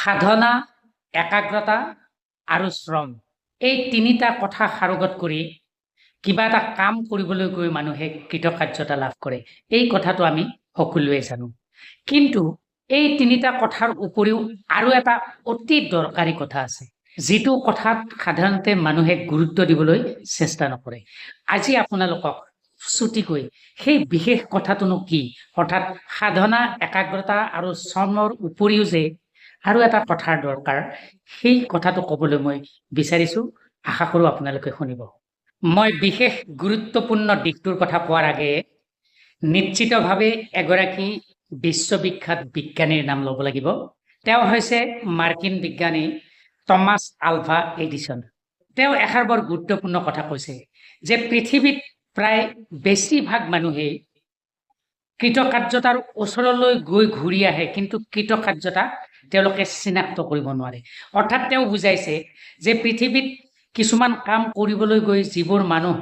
সাধনা, একাগ্ৰতা আৰু শ্ৰম এই তিনিটা কথা সাৰোগত কৰি কিবা এটা কাম কৰিবলৈ গৈ মানুহে কৃতকাৰ্যতা লাভ কৰে। এই কথাটো আমি সকলোৱে জানো। কিন্তু এই তিনিটা কথাৰ উপৰিও আৰু এটা অতি দৰকাৰী কথা আছে, যিটো কথাত সাধাৰণতে মানুহে গুৰুত্ব দিবলৈ চেষ্টা নকৰে। আজি আপোনালোকক চুটিকৈ সেই বিশেষ কথাটোনো কি, অৰ্থাৎ সাধনা, একাগ্ৰতা আৰু শ্ৰমৰ উপৰিও যে আৰু এটা কথাৰ দৰকাৰ, সেই কথাটো ক'বলৈ মই বিচাৰিছোঁ। আশা কৰোঁ আপোনালোকে শুনিব। মই বিশেষ গুৰুত্বপূৰ্ণ দিশটোৰ কথা কোৱাৰ আগেয়ে নিশ্চিতভাৱে এগৰাকী বিশ্ববিখ্যাত বিজ্ঞানীৰ নাম ল'ব লাগিব। তেওঁ হৈছে মাৰ্কিন বিজ্ঞানী টমাছ আলভা এডিছন। তেওঁ এষাৰ বৰ গুৰুত্বপূৰ্ণ কথা কৈছে যে পৃথিৱীত প্ৰায় বেছিভাগ মানুহেই কৃতকাৰ্যতাৰ ওচৰলৈ গৈ ঘূৰি আহে, কিন্তু কৃতকাৰ্যতা তেওঁলোকে চিনাক্ত কৰিব নোৱাৰে। অৰ্থাৎ তেওঁ বুজাইছে যে পৃথিৱীত কিছুমান কাম কৰিবলৈ গৈ যিবোৰ মানুহ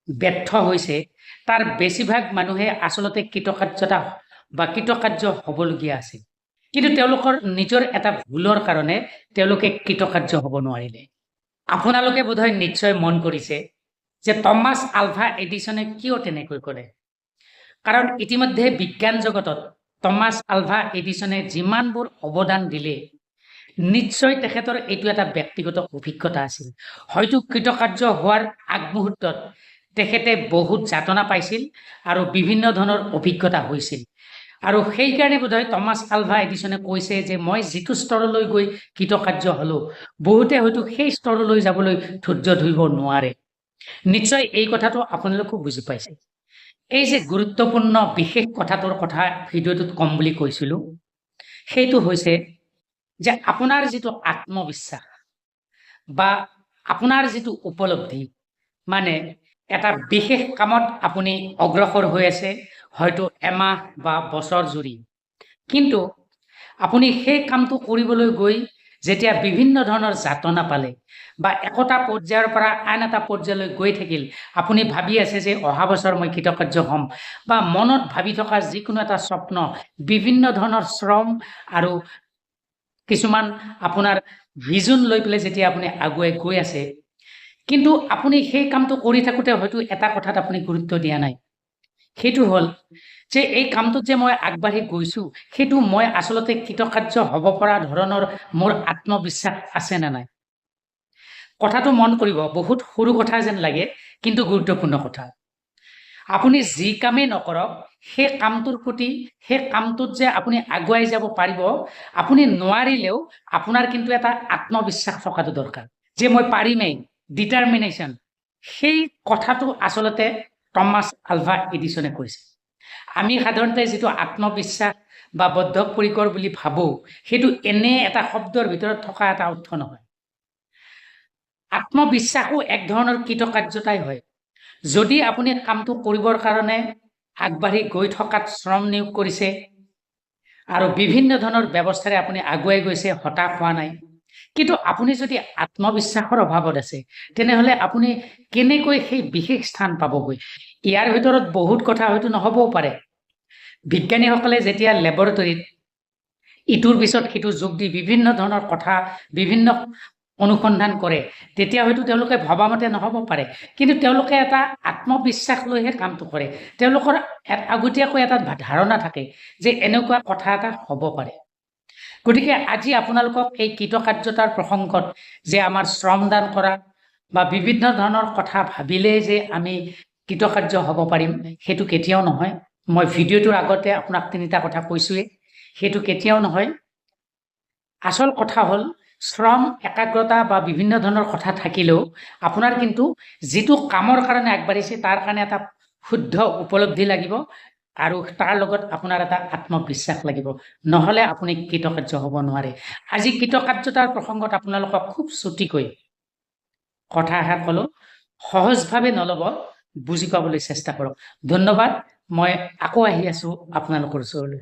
ব্যৰ্থ হৈছে, তাৰ বেছিভাগ মানুহে আচলতে কৃতকাৰ্যতা বা কৃতকাৰ্য হ'বলগীয়া আছিল, কিন্তু তেওঁলোকৰ নিজৰ এটা ভুলৰ কাৰণে তেওঁলোকে কৃতকাৰ্য হ'ব নোৱাৰিলে। আপোনালোকে বোধহয় নিশ্চয় মন কৰিছে যে টমাছ আলভা এডিছনে কিয় তেনেকৈ ক'লে। কাৰণ ইতিমধ্যে বিজ্ঞান জগতত টমাছ আলভা এডিছনে যিমানবোৰ অৱদান দিলে, নিশ্চয় তেখেতৰ এইটো এটা ব্যক্তিগত অভিজ্ঞতা আছিল। হয়তো কৃতকাৰ্য হোৱাৰ আগমুহূৰ্তত তেখেতে বহুত যাতনা পাইছিল আৰু বিভিন্ন ধৰণৰ অভিজ্ঞতা হৈছিল, আৰু সেইকাৰণে বোধহয় টমাছ আলভা এডিছনে কৈছে যে মই যিটো স্তৰলৈ গৈ কৃতকাৰ্য হ'লোঁ, বহুতে হয়তো সেই স্তৰলৈ যাবলৈ ধৈৰ্য ধৰিব নোৱাৰে। নিশ্চয় এই কথাটো আপোনালোকেও বুজি পাইছে। এই যে গুৰুত্বপূৰ্ণ বিশেষ কথাটোৰ কথা ভিডিঅ'টোত ক'ম বুলি কৈছিলোঁ, সেইটো হৈছে যে আপোনাৰ যিটো আত্মবিশ্বাস বা আপোনাৰ যিটো উপলব্ধি, মানে এটা বিশেষ কামত আপুনি অগ্ৰসৰ হৈ আছে, হয়তো এমাহ বা বছৰ জুৰি, কিন্তু আপুনি সেই কামটো কৰিবলৈ গৈ যেতিয়া বিভিন্ন ধৰণৰ যাতনা পালে বা একোটা পৰ্যায়ৰ পৰা আন এটা পৰ্যায়লৈ গৈ থাকিল, আপুনি ভাবি আছে যে অহা বছৰ মই কৃতকাৰ্য হ'ম, বা মনত ভাবি থকা যিকোনো এটা স্বপ্ন, বিভিন্ন ধৰণৰ শ্ৰম আৰু কিছুমান আপোনাৰ ভিজন লৈ পেলাই যেতিয়া আপুনি আগুৱাই গৈ আছে, কিন্তু আপুনি সেই কামটো কৰি থাকোঁতে হয়তো এটা কথাত আপুনি গুৰুত্ব দিয়া নাই। সেইটো হ'ল যে এই কামটোত যে মই আগবাঢ়ি গৈছোঁ, সেইটো মই আচলতে কৃতকাৰ্য হ'ব পৰা ধৰণৰ মোৰ আত্মবিশ্বাস আছে নে নাই। কথাটো মন কৰিব, বহুত সৰু কথা যেন লাগে, কিন্তু গুৰুত্বপূৰ্ণ কথা। আপুনি যি কামেই নকৰক, সেই কামটোৰ প্ৰতি, সেই কামটোত যে আপুনি আগুৱাই যাব পাৰিব, আপুনি নোৱাৰিলেও আপোনাৰ কিন্তু এটা আত্মবিশ্বাস থকাটো দৰকাৰ, যে মই পাৰিমেই, ডিটাৰমিনেশ্যন। সেই কথাটো আচলতে টমাছ আলভা এডিছনে কৈছে। আমি সাধাৰণতে যিটো আত্মবিশ্বাস বা বদ্ধপৰিকৰ বুলি ভাবোঁ, সেইটো এনে এটা শব্দৰ ভিতৰত থকা এটা অৰ্থ নহয়। আত্মবিশ্বাসো এক ধৰণৰ কৃতকাৰ্যতাই হয়। যদি আপুনি কামটো কৰিবৰ কাৰণে আগবাঢ়ি গৈ থকাত শ্ৰম নিয়োগ কৰিছে আৰু বিভিন্ন ধৰণৰ ব্যৱস্থাৰে আপুনি আগুৱাই গৈছে, হতাশ হোৱা নাই, কিন্তু আপুনি যদি আত্মবিশ্বাসৰ অভাৱত আছে, তেনেহ'লে আপুনি কেনেকৈ সেই বিশেষ স্থান পাবগৈ। ইয়াৰ ভিতৰত বহুত কথা হয়তো নহ'বও পাৰে। বিজ্ঞানীসকলে যেতিয়া লেবৰেটৰীত ইটোৰ পিছত সিটো যোগ দি বিভিন্ন ধৰণৰ কথা, বিভিন্ন অনুসন্ধান কৰে, তেতিয়া হয়তো তেওঁলোকে ভবামতে নহ'ব পাৰে, কিন্তু তেওঁলোকে এটা আত্মবিশ্বাস লৈহে কামটো কৰে। তেওঁলোকৰ আগতীয়াকৈ এটা ধাৰণা থাকে যে এনেকুৱা কথা এটা হ'ব পাৰে। গতিকে আজি আপোনালোকক এই কৃতকাৰ্যতাৰ প্ৰসংগত যে আমাৰ শ্ৰমদান কৰা বা বিভিন্ন ধৰণৰ কথা ভাবিলেই যে আমি কৃতকাৰ্য হ'ব পাৰিম, সেইটো কেতিয়াও নহয়। মই ভিডিঅ'টোৰ আগতে আপোনাক তিনিটা কথা কৈছোঁৱেই, সেইটো কেতিয়াও নহয়। আচল কথা হ'ল শ্ৰম, একাগ্ৰতা বা বিভিন্ন ধৰণৰ কথা থাকিলেও আপোনাৰ কিন্তু যিটো কামৰ কাৰণে আগবাঢ়িছে তাৰ কাৰণে এটা শুদ্ধ উপলব্ধি লাগিব, আৰু তাৰ লগত আপোনাৰ এটা আত্মবিশ্বাস লাগিব, নহ'লে আপুনি কৃতকাৰ্য হ'ব নোৱাৰে। আজি কৃতকাৰ্যতাৰ প্ৰসংগত আপোনালোকক খুব চুটিকৈ কথা এষাৰ ক'লোঁ, সহজভাৱে নল'ব, বুজি পাবলৈ চেষ্টা কৰক। ধন্যবাদ। মই আকৌ আহি আছোঁ আপোনালোকৰ ওচৰলৈ।